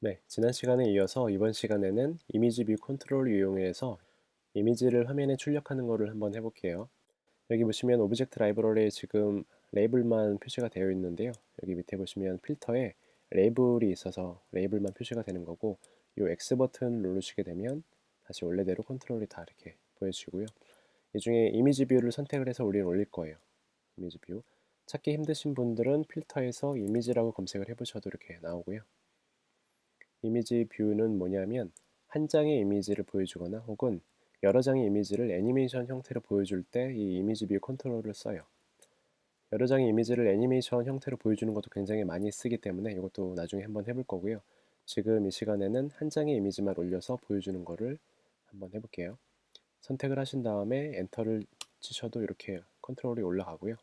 네, 지난 시간에 이어서 이번 시간에는 이미지 뷰 컨트롤을 이용해서 이미지를 화면에 출력하는 것을 한번 해볼게요. 여기 보시면 오브젝트 라이브러리에 지금 레이블만 표시가 되어 있는데요. 여기 밑에 보시면 필터에 레이블이 있어서 레이블만 표시가 되는 거고, 이 X 버튼 누르시게 되면 다시 원래대로 컨트롤이 다 이렇게 보여지고요. 이 중에 이미지 뷰를 선택을 해서 우리는 올릴 거예요. 이미지 뷰. 찾기 힘드신 분들은 필터에서 이미지라고 검색을 해보셔도 이렇게 나오고요. 이미지 뷰는 뭐냐면 한 장의 이미지를 보여주거나 혹은 여러 장의 이미지를 애니메이션 형태로 보여줄 때 이 이미지 뷰 컨트롤을 써요. 여러 장의 이미지를 애니메이션 형태로 보여주는 것도 굉장히 많이 쓰기 때문에 이것도 나중에 한번 해볼 거고요. 지금 이 시간에는 한 장의 이미지만 올려서 보여주는 거를 한번 해볼게요. 선택을 하신 다음에 엔터를 치셔도 이렇게 컨트롤이 올라가고요.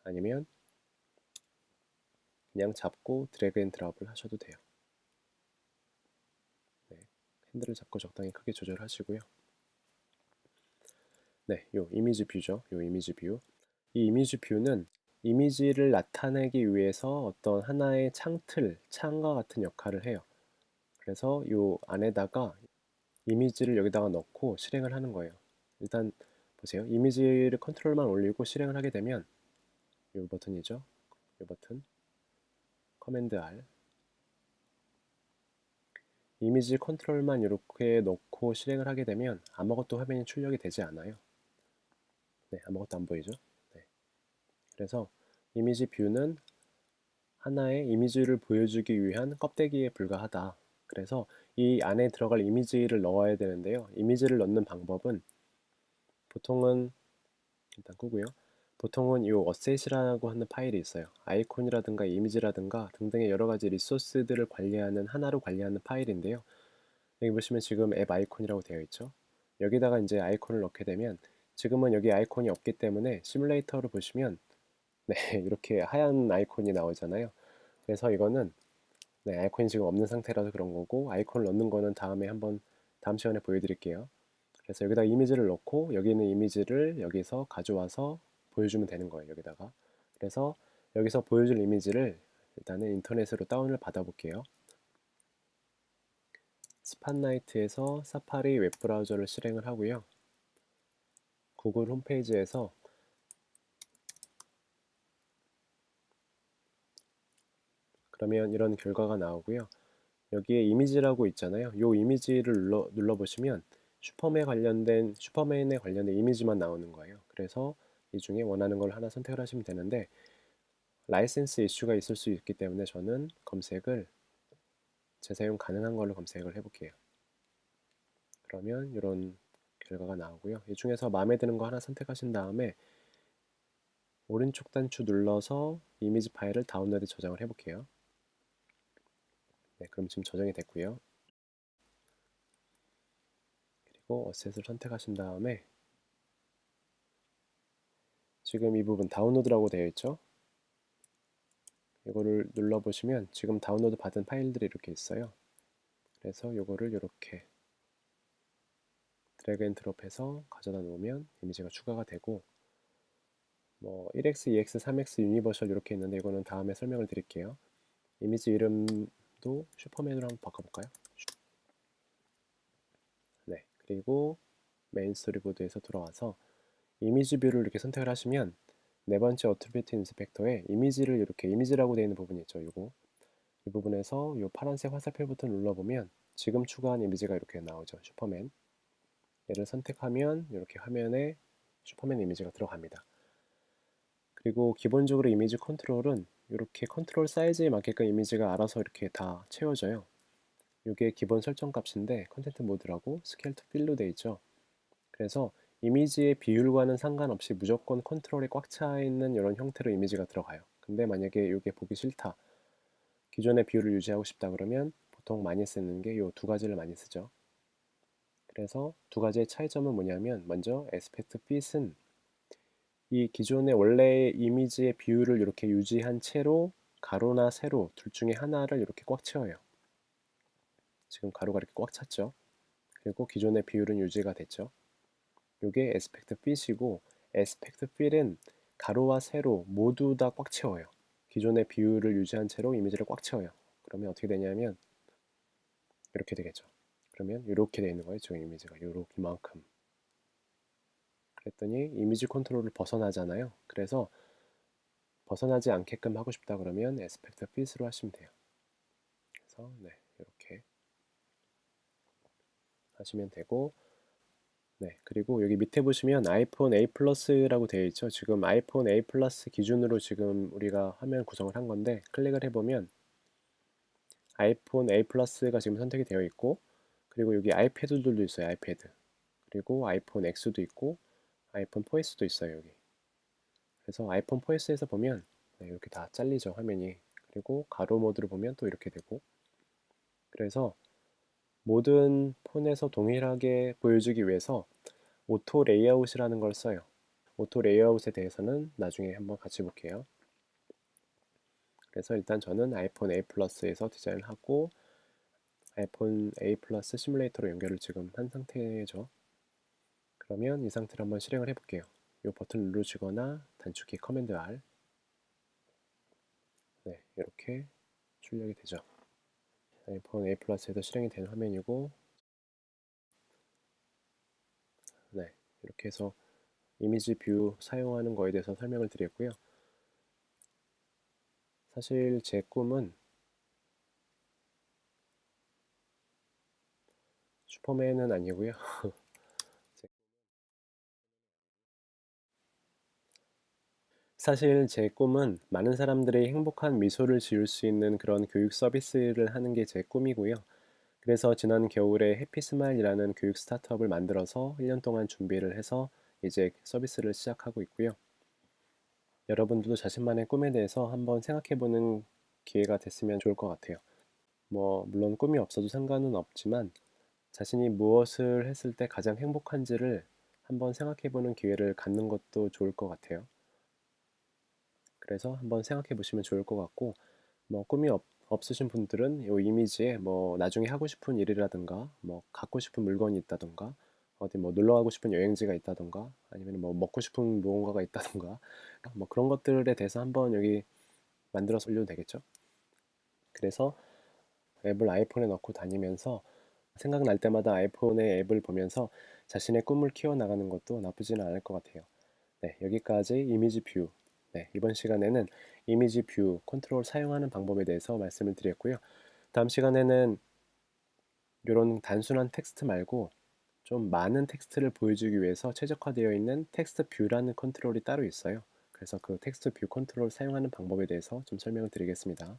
아니면 그냥 잡고 드래그 앤 드랍을 하셔도 돼요. 네, 핸들을 잡고 적당히 크게 조절하시고요. 네, 요 이미지 뷰죠. 요 이미지 뷰. 이 이미지 뷰는 이미지를 나타내기 위해서 어떤 하나의 창과 같은 역할을 해요. 그래서 요 안에다가 이미지를 여기다가 넣고 실행을 하는 거예요. 일단 보세요. 이미지를 컨트롤만 올리고 실행을 하게 되면 요 버튼이죠. 요 버튼, 커맨드 R. 이미지 컨트롤만 이렇게 넣고 실행을 하게 되면 아무것도 화면이 출력이 되지 않아요. 네, 아무것도 안 보이죠? 네. 그래서 이미지 뷰는 하나의 이미지를 보여주기 위한 껍데기에 불과하다. 그래서 이 안에 들어갈 이미지를 넣어야 되는데요. 이미지를 넣는 방법은 보통은 일단 끄고요. 보통은 이 어셋이라고 하는 파일이 있어요. 아이콘이라든가 이미지라든가 등등의 여러 가지 리소스들을 관리하는 하나로 관리하는 파일인데요. 여기 보시면 지금 앱 아이콘이라고 되어 있죠. 여기다가 이제 아이콘을 넣게 되면 지금은 여기 아이콘이 없기 때문에 시뮬레이터를 보시면 네, 이렇게 하얀 아이콘이 나오잖아요. 그래서 이거는 네, 아이콘이 지금 없는 상태라서 그런 거고, 아이콘을 넣는 거는 다음에 한번 다음 시간에 보여드릴게요. 그래서 여기다 이미지를 넣고 여기 있는 이미지를 여기서 가져와서 보여주면 되는 거예요. 여기다가. 그래서 여기서 보여줄 이미지를 일단은 인터넷으로 다운을 받아 볼게요. 스팟나이트에서 사파리 웹브라우저를 실행을 하고요. 구글 홈페이지에서 그러면 이런 결과가 나오고요. 여기에 이미지라고 있잖아요. 이 이미지를 눌러보시면 슈퍼맨에 관련된 이미지만 나오는 거예요. 그래서 이 중에 원하는 걸 하나 선택을 하시면 되는데 라이센스 이슈가 있을 수 있기 때문에 저는 검색을 재사용 가능한 걸로 검색을 해볼게요. 그러면 이런 결과가 나오고요. 이 중에서 마음에 드는 거 하나 선택하신 다음에 오른쪽 단추 눌러서 이미지 파일을 다운로드 저장을 해볼게요. 네, 그럼 지금 저장이 됐고요. 그리고 어셋을 선택하신 다음에 지금 이 부분 다운로드라고 되어 있죠. 이거를 눌러보시면 지금 다운로드 받은 파일들이 이렇게 있어요. 그래서 이거를 이렇게 드래그 앤 드롭해서 가져다 놓으면 이미지가 추가가 되고, 뭐 1x, 2x, 3x 유니버셜 이렇게 있는데 이거는 다음에 설명을 드릴게요. 이미지 이름도 슈퍼맨으로 한번 바꿔볼까요? 네, 그리고 메인 스토리보드에서 돌아와서 이미지 뷰를 이렇게 선택을 하시면 네 번째 어트리뷰트 인스펙터에 이미지를 이렇게 이미지라고 되어 있는 부분이 있죠. 이 부분에서 이 파란색 화살표 버튼 눌러보면 지금 추가한 이미지가 이렇게 나오죠. 슈퍼맨. 얘를 선택하면 이렇게 화면에 슈퍼맨 이미지가 들어갑니다. 그리고 기본적으로 이미지 컨트롤은 이렇게 컨트롤 사이즈에 맞게끔 이미지가 알아서 이렇게 다 채워져요. 이게 기본 설정 값인데 컨텐트 모드라고 스케일 투 필로 되어 있죠. 그래서 이미지의 비율과는 상관없이 무조건 컨트롤이 꽉 차 있는 이런 형태로 이미지가 들어가요. 근데 만약에 이게 보기 싫다, 기존의 비율을 유지하고 싶다 그러면 보통 많이 쓰는 게 이 두 가지를 많이 쓰죠. 그래서 두 가지의 차이점은 뭐냐면 먼저 에스펙트 핏은 이 기존의 원래의 이미지의 비율을 이렇게 유지한 채로 가로나 세로 둘 중에 하나를 이렇게 꽉 채워요. 지금 가로가 이렇게 꽉 찼죠. 그리고 기존의 비율은 유지가 됐죠. 이게 에스펙트 핏이고, 에스펙트 핏은 가로와 세로 모두 다 꽉 채워요. 기존의 비율을 유지한 채로 이미지를 꽉 채워요. 그러면 어떻게 되냐면 이렇게 되겠죠. 그러면 이렇게 되어 있는 거예요. 지금 이미지가 이만큼. 그랬더니 이미지 컨트롤을 벗어나잖아요. 그래서 벗어나지 않게끔 하고 싶다 그러면 aspect fit로 하시면 돼요. 그래서 네, 이렇게 하시면 되고, 네, 그리고 여기 밑에 보시면 아이폰 A 플러스라고 되어 있죠. 지금 아이폰 A 플러스 기준으로 지금 우리가 화면 구성을 한 건데, 클릭을 해보면 아이폰 A 플러스가 지금 선택이 되어 있고, 그리고 여기 아이패드들도 있어요. 아이패드. 그리고 아이폰 X도 있고 아이폰 4S도 있어요. 여기. 그래서 아이폰 4S에서 보면 네, 이렇게 다 잘리죠. 화면이. 그리고 가로 모드로 보면 또 이렇게 되고, 그래서 모든 폰에서 동일하게 보여주기 위해서 오토 레이아웃이라는 걸 써요. 오토 레이아웃에 대해서는 나중에 한번 같이 볼게요. 그래서 일단 저는 아이폰 A 플러스에서 디자인을 하고 아이폰 A 플러스 시뮬레이터로 연결을 지금 한 상태죠. 그러면 이 상태로 한번 실행을 해볼게요. 이 버튼 누르시거나 단축키 커맨드 R. 네, 이렇게 출력이 되죠. 아이폰 A 플러스에서 실행이 된 화면이고, 네, 이렇게 해서 이미지 뷰 사용하는 거에 대해서 설명을 드렸고요. 사실 제 꿈은 슈퍼맨은 아니고요. 사실 제 꿈은 많은 사람들이 행복한 미소를 지을 수 있는 그런 교육 서비스를 하는 게 제 꿈이고요. 그래서 지난 겨울에 해피스마일이라는 교육 스타트업을 만들어서 1년 동안 준비를 해서 이제 서비스를 시작하고 있고요. 여러분들도 자신만의 꿈에 대해서 한번 생각해보는 기회가 됐으면 좋을 것 같아요. 물론 꿈이 없어도 상관은 없지만 자신이 무엇을 했을 때 가장 행복한지를 한번 생각해보는 기회를 갖는 것도 좋을 것 같아요. 그래서 한번 생각해보시면 좋을 것 같고, 꿈이 없으신 분들은 이 이미지에 나중에 하고 싶은 일이라든가 갖고 싶은 물건이 있다든가 어디 놀러 가고 싶은 여행지가 있다든가 아니면 먹고 싶은 무언가가 있다든가 그런 것들에 대해서 한번 여기 만들어서 올려도 되겠죠. 그래서 앱을 아이폰에 넣고 다니면서 생각날 때마다 아이폰의 앱을 보면서 자신의 꿈을 키워나가는 것도 나쁘지는 않을 것 같아요. 네, 여기까지 이미지 뷰. 네, 이번 시간에는 이미지 뷰 컨트롤 사용하는 방법에 대해서 말씀을 드렸고요. 다음 시간에는 이런 단순한 텍스트 말고 좀 많은 텍스트를 보여주기 위해서 최적화되어 있는 텍스트 뷰라는 컨트롤이 따로 있어요. 그래서 그 텍스트 뷰 컨트롤 사용하는 방법에 대해서 좀 설명을 드리겠습니다.